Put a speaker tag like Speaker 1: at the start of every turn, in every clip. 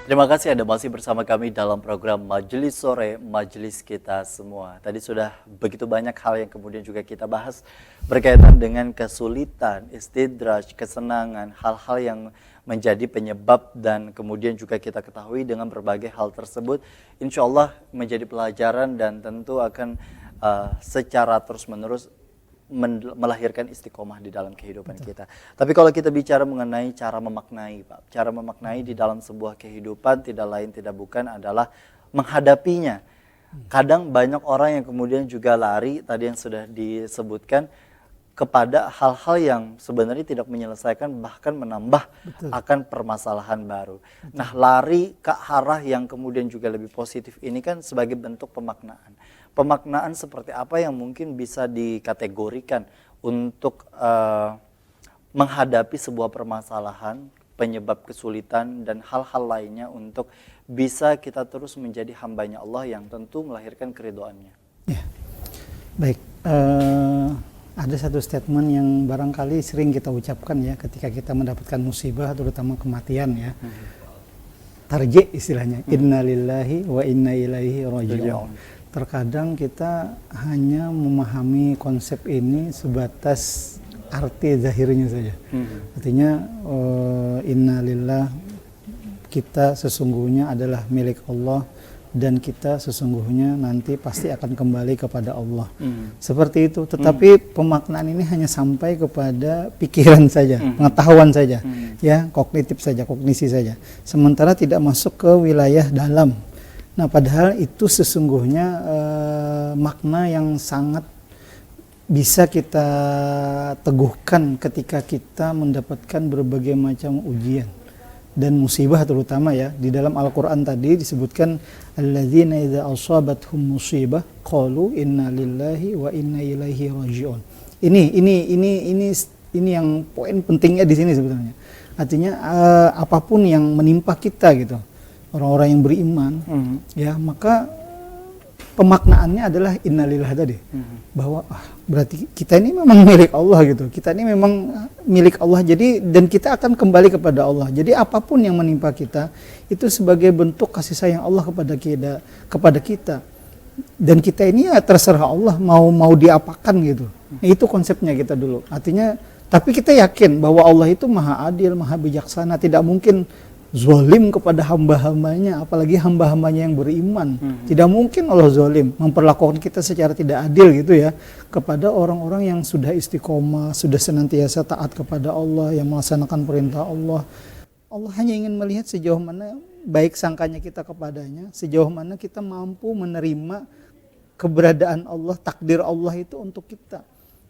Speaker 1: Terima kasih Anda masih bersama kami dalam program Majelis Sore, Majelis Kita Semua. Tadi sudah begitu banyak hal yang kemudian juga kita bahas berkaitan dengan kesulitan, istidraj, kesenangan, hal-hal yang menjadi penyebab dan kemudian juga kita ketahui dengan berbagai hal tersebut insya Allah menjadi pelajaran dan tentu akan secara terus-menerus melahirkan istiqomah di dalam kehidupan kita. Tapi kalau kita bicara mengenai cara memaknai, Pak, cara memaknai di dalam sebuah kehidupan tidak lain tidak bukan adalah menghadapinya. Kadang banyak orang yang kemudian juga lari, tadi yang sudah disebutkan, kepada hal-hal yang sebenarnya tidak menyelesaikan, bahkan menambah akan permasalahan baru. Nah, lari ke arah yang kemudian juga lebih positif ini kan sebagai bentuk pemaknaan. Pemaknaan seperti apa yang mungkin bisa dikategorikan untuk menghadapi sebuah permasalahan, penyebab kesulitan dan hal-hal lainnya untuk bisa kita terus menjadi hambanya Allah yang tentu melahirkan keridhoannya.
Speaker 2: Ya, baik. Ada satu statement yang barangkali sering kita ucapkan ya ketika kita mendapatkan musibah, terutama kematian ya. Tarji istilahnya, inna lillahi wa inna ilaihi raji'un. Terkadang kita hanya memahami konsep ini sebatas arti zahirnya saja. Artinya inna lillah, kita sesungguhnya adalah milik Allah dan kita sesungguhnya nanti pasti akan kembali kepada Allah. Seperti itu, tetapi pemaknaan ini hanya sampai kepada pikiran saja, pengetahuan saja, ya, kognitif saja, kognisi saja. Sementara tidak masuk ke wilayah dalam. Nah, padahal itu sesungguhnya makna yang sangat bisa kita teguhkan ketika kita mendapatkan berbagai macam ujian dan musibah, terutama ya di dalam Al-Qur'an tadi disebutkan alladzina idza asabathum musibah qalu inna lillahi wa inna ilaihi raji'un. Ini yang poin pentingnya di sini sebetulnya. Artinya apapun yang menimpa kita gitu, orang-orang yang beriman, ya, maka pemaknaannya adalah innalillah tadi, bahwa berarti kita ini memang milik Allah gitu, kita ini memang milik Allah, jadi dan kita akan kembali kepada Allah. Jadi apapun yang menimpa kita itu sebagai bentuk kasih sayang Allah kepada kita, dan kita ini ya terserah Allah mau diapakan gitu. Itu konsepnya kita dulu. Artinya, tapi kita yakin bahwa Allah itu maha adil, maha bijaksana, tidak mungkin zalim kepada hamba-hambanya, apalagi hamba-hambanya yang beriman. Tidak mungkin Allah zalim, memperlakukan kita secara tidak adil gitu ya, kepada orang-orang yang sudah istiqomah, sudah senantiasa taat kepada Allah, yang melaksanakan perintah Allah. Allah hanya ingin melihat sejauh mana baik sangkanya kita kepadanya, sejauh mana kita mampu menerima keberadaan Allah, takdir Allah itu untuk kita.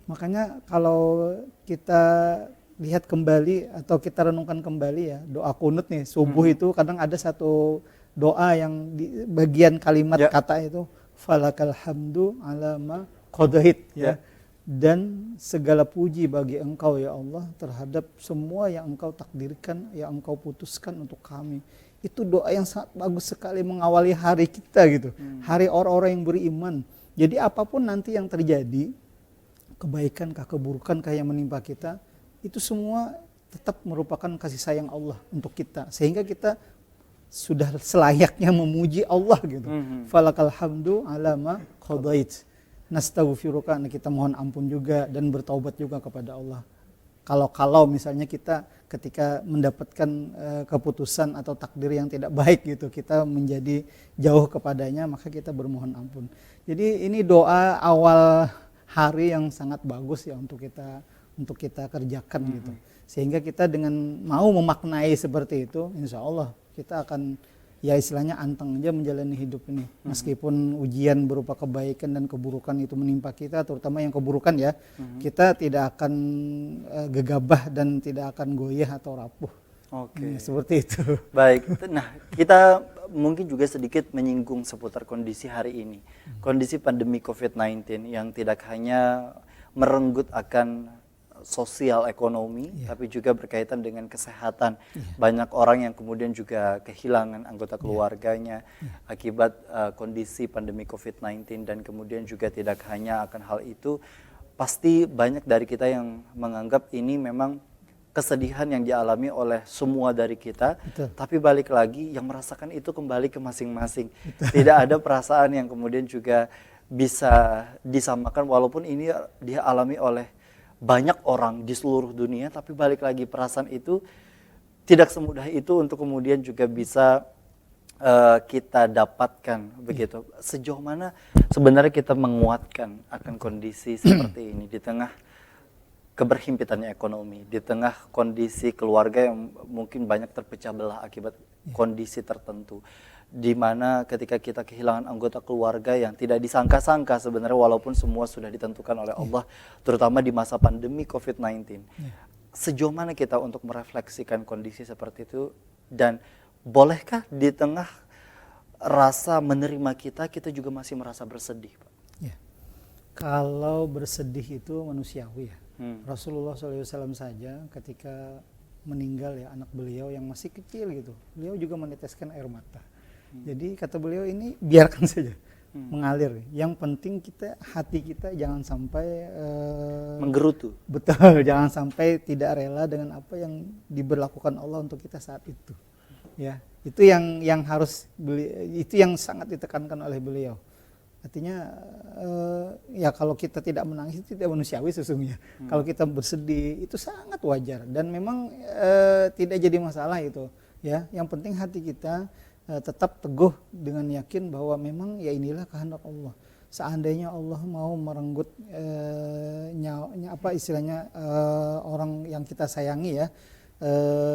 Speaker 2: Makanya kalau kita lihat kembali atau kita renungkan kembali ya doa kunut nih subuh itu kadang ada satu doa yang di bagian kalimat kata itu falakal hamdu ala ma qadait ya, dan segala puji bagi Engkau ya Allah terhadap semua yang Engkau takdirkan, yang Engkau putuskan untuk kami. Itu doa yang sangat bagus sekali mengawali hari kita gitu, hari orang-orang yang beriman. Jadi apapun nanti yang terjadi, kebaikankah, keburukankah yang menimpa kita, itu semua tetap merupakan kasih sayang Allah untuk kita, sehingga kita sudah selayaknya memuji Allah gitu. Falakal hamdu ala ma qadait. Nastaghfiruka, kita mohon ampun juga dan bertaubat juga kepada Allah. Kalau misalnya kita ketika mendapatkan keputusan atau takdir yang tidak baik gitu, kita menjadi jauh kepadanya, maka kita bermohon ampun. Jadi ini doa awal hari yang sangat bagus ya untuk kita kerjakan gitu, sehingga kita dengan mau memaknai seperti itu, insya Allah kita akan ya istilahnya anteng aja menjalani hidup ini, meskipun ujian berupa kebaikan dan keburukan itu menimpa kita, terutama yang keburukan ya, kita tidak akan gegabah dan tidak akan goyah atau rapuh. Oke. Seperti itu.
Speaker 1: Baik, nah kita mungkin juga sedikit menyinggung seputar kondisi hari ini, kondisi pandemi COVID-19 yang tidak hanya merenggut akan sosial ekonomi, tapi juga berkaitan dengan kesehatan. Banyak orang yang kemudian juga kehilangan anggota keluarganya akibat kondisi pandemi COVID-19, dan kemudian juga tidak hanya akan hal itu, pasti banyak dari kita yang menganggap ini memang kesedihan yang dialami oleh semua dari kita,
Speaker 2: Betul.
Speaker 1: tapi balik lagi yang merasakan itu kembali ke masing-masing. Tidak ada perasaan yang kemudian juga bisa disamakan, walaupun ini dia alami oleh banyak orang di seluruh dunia, tapi balik lagi perasaan itu tidak semudah itu untuk kemudian juga bisa kita dapatkan begitu. Sejauh mana sebenarnya kita menguatkan akan kondisi seperti ini di tengah keberhimpitannya ekonomi, di tengah kondisi keluarga yang mungkin banyak terpecah belah akibat kondisi tertentu, di mana ketika kita kehilangan anggota keluarga yang tidak disangka-sangka sebenarnya, walaupun semua sudah ditentukan oleh Allah, terutama di masa pandemi COVID-19. Sejauh mana kita untuk merefleksikan kondisi seperti itu, dan bolehkah di tengah rasa menerima kita juga masih merasa bersedih, Pak?
Speaker 2: Ya. Kalau bersedih itu manusiawi ya. Rasulullah SAW saja ketika meninggal ya anak beliau yang masih kecil gitu, beliau juga meneteskan air mata. Jadi kata beliau ini biarkan saja mengalir. Yang penting hati kita jangan sampai
Speaker 1: menggerutu.
Speaker 2: Betul, jangan sampai tidak rela dengan apa yang diberlakukan Allah untuk kita saat itu. Ya, itu yang harus itu yang sangat ditekankan oleh beliau. Artinya ya kalau kita tidak menangis itu tidak manusiawi sesungguhnya. Kalau kita bersedih itu sangat wajar dan memang tidak jadi masalah itu. Ya, yang penting hati kita tetap teguh dengan yakin bahwa memang ya inilah kehendak Allah. Seandainya Allah mau merenggut orang yang kita sayangi ya,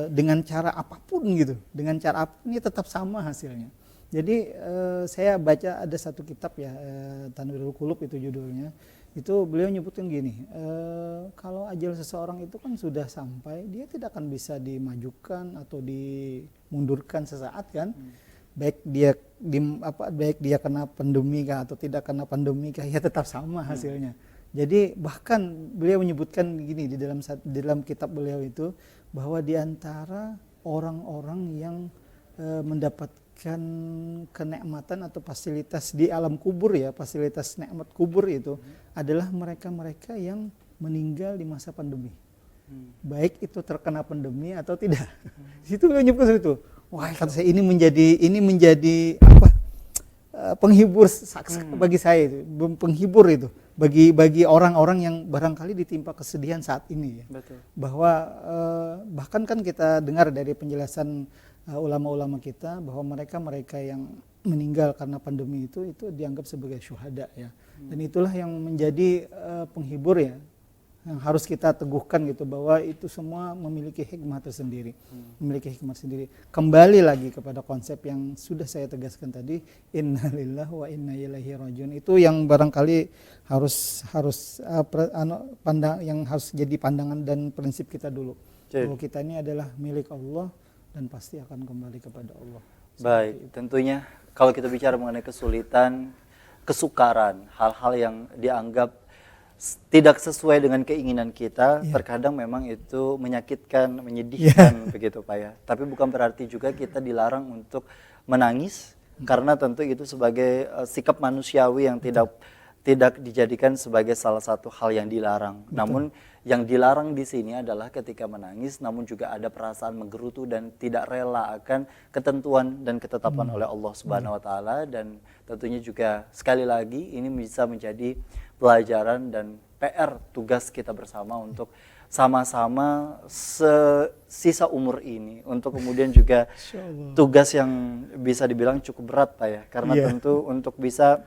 Speaker 2: dengan cara apapun gitu, dengan cara apapun ini tetap sama hasilnya. Jadi saya baca ada satu kitab ya, Tanwirul Qulub itu judulnya, itu beliau nyebutkan gini, kalau ajal seseorang itu kan sudah sampai, dia tidak akan bisa dimajukan atau dimundurkan sesaat kan, baik dia kena pandemi kah atau tidak kena pandemi kah, ya tetap sama hasilnya. Jadi bahkan beliau menyebutkan gini di dalam kitab beliau itu, bahwa di antara orang-orang yang mendapatkan kenikmatan atau fasilitas di alam kubur ya, fasilitas nikmat kubur itu adalah mereka-mereka yang meninggal di masa pandemi. Baik itu terkena pandemi atau tidak. Situ beliau nyebut itu. Wah, kata saya ini menjadi apa? Penghibur bagi saya itu, penghibur itu bagi orang-orang yang barangkali ditimpa kesedihan saat ini ya. Betul. Bahwa bahkan kan kita dengar dari penjelasan ulama-ulama kita bahwa mereka yang meninggal karena pandemi itu dianggap sebagai syuhada ya. Dan itulah yang menjadi penghibur ya, yang harus kita teguhkan gitu, bahwa itu semua memiliki hikmah tersendiri, memiliki hikmah sendiri. Kembali lagi kepada konsep yang sudah saya tegaskan tadi, innalillahi wa inna ilaihi rajiun. Itu yang barangkali harus yang harus jadi pandangan dan prinsip kita dulu. Bahwa kita ini adalah milik Allah dan pasti akan kembali kepada Allah.
Speaker 1: Baik, tentunya kalau kita bicara mengenai kesulitan, kesukaran, hal-hal yang dianggap tidak sesuai dengan keinginan kita, terkadang memang itu menyakitkan, menyedihkan begitu Pak ya. Tapi bukan berarti juga kita dilarang untuk menangis, karena tentu itu sebagai sikap manusiawi yang tidak dijadikan sebagai salah satu hal yang dilarang. Betul. Namun yang dilarang di sini adalah ketika menangis, namun juga ada perasaan menggerutu dan tidak rela akan ketentuan dan ketetapan oleh Allah Subhanahu Wa Taala. Dan tentunya juga sekali lagi ini bisa menjadi pelajaran dan PR tugas kita bersama untuk sama-sama sisa umur ini, untuk kemudian juga tugas yang bisa dibilang cukup berat Pak ya, karena tentu untuk bisa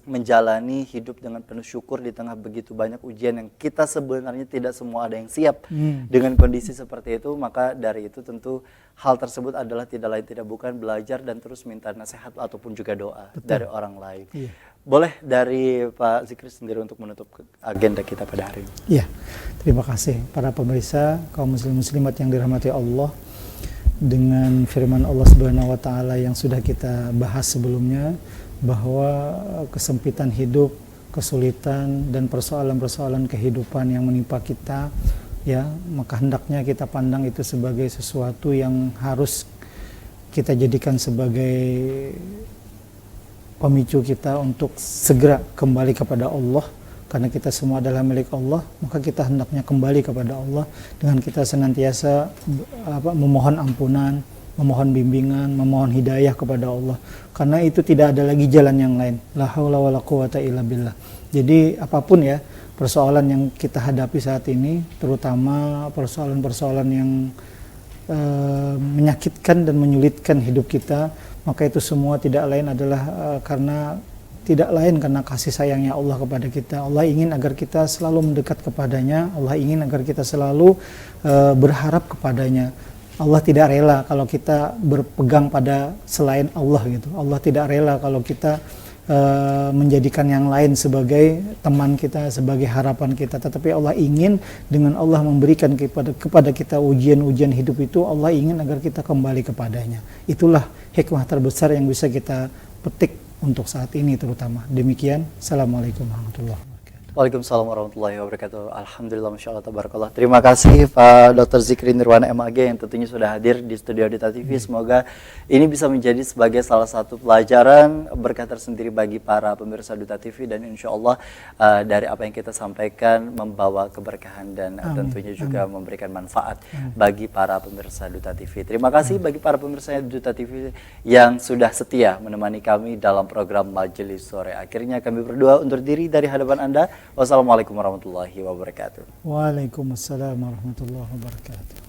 Speaker 1: menjalani hidup dengan penuh syukur di tengah begitu banyak ujian yang kita sebenarnya tidak semua ada yang siap dengan kondisi seperti itu. Maka dari itu tentu hal tersebut adalah tidak lain tidak bukan belajar dan terus minta nasihat ataupun juga doa dari orang lain. Boleh dari Pak Zikri sendiri untuk menutup agenda kita pada hari ini.
Speaker 2: Iya, terima kasih para pemirsa kaum muslim-muslimat yang dirahmati Allah. Dengan firman Allah Subhanahu Wa Taala yang sudah kita bahas sebelumnya, bahwa kesempitan hidup, kesulitan dan persoalan-persoalan kehidupan yang menimpa kita ya, maka hendaknya kita pandang itu sebagai sesuatu yang harus kita jadikan sebagai pemicu kita untuk segera kembali kepada Allah, karena kita semua adalah milik Allah, maka kita hendaknya kembali kepada Allah dengan kita senantiasa memohon ampunan, memohon bimbingan, memohon hidayah kepada Allah. Karena itu tidak ada lagi jalan yang lain. La haula wala quwata illa billah. Jadi apapun ya persoalan yang kita hadapi saat ini, terutama persoalan-persoalan yang menyakitkan dan menyulitkan hidup kita, maka itu semua tidak lain adalah karena kasih sayangnya Allah kepada kita. Allah ingin agar kita selalu mendekat kepadanya. Allah ingin agar kita selalu berharap kepadanya. Allah tidak rela kalau kita berpegang pada selain Allah gitu. Allah tidak rela kalau kita menjadikan yang lain sebagai teman kita, sebagai harapan kita. Tetapi Allah ingin, dengan Allah memberikan kepada kita ujian-ujian hidup itu, Allah ingin agar kita kembali kepadanya. Itulah hikmah terbesar yang bisa kita petik untuk saat ini terutama. Demikian, Assalamualaikum warahmatullahi wabarakatuh.
Speaker 1: Waalaikumsalam warahmatullahi wabarakatuh. Alhamdulillah, Masya Allah, tabarakallah. Terima kasih Pak Dr. Zikri Nirwana MAG yang tentunya sudah hadir di studio Dita TV. Semoga ini bisa menjadi sebagai salah satu pelajaran berkah tersendiri bagi para pemirsa Duta TV, dan insya Allah dari apa yang kita sampaikan membawa keberkahan dan tentunya juga memberikan manfaat bagi para pemirsa Duta TV. Terima kasih bagi para pemirsa Duta TV yang sudah setia menemani kami dalam program Majelis Sore. Akhirnya kami berdua undur diri dari hadapan Anda. Wassalamualaikum warahmatullahi wabarakatuh.
Speaker 2: Waalaikumsalam warahmatullahi wabarakatuh.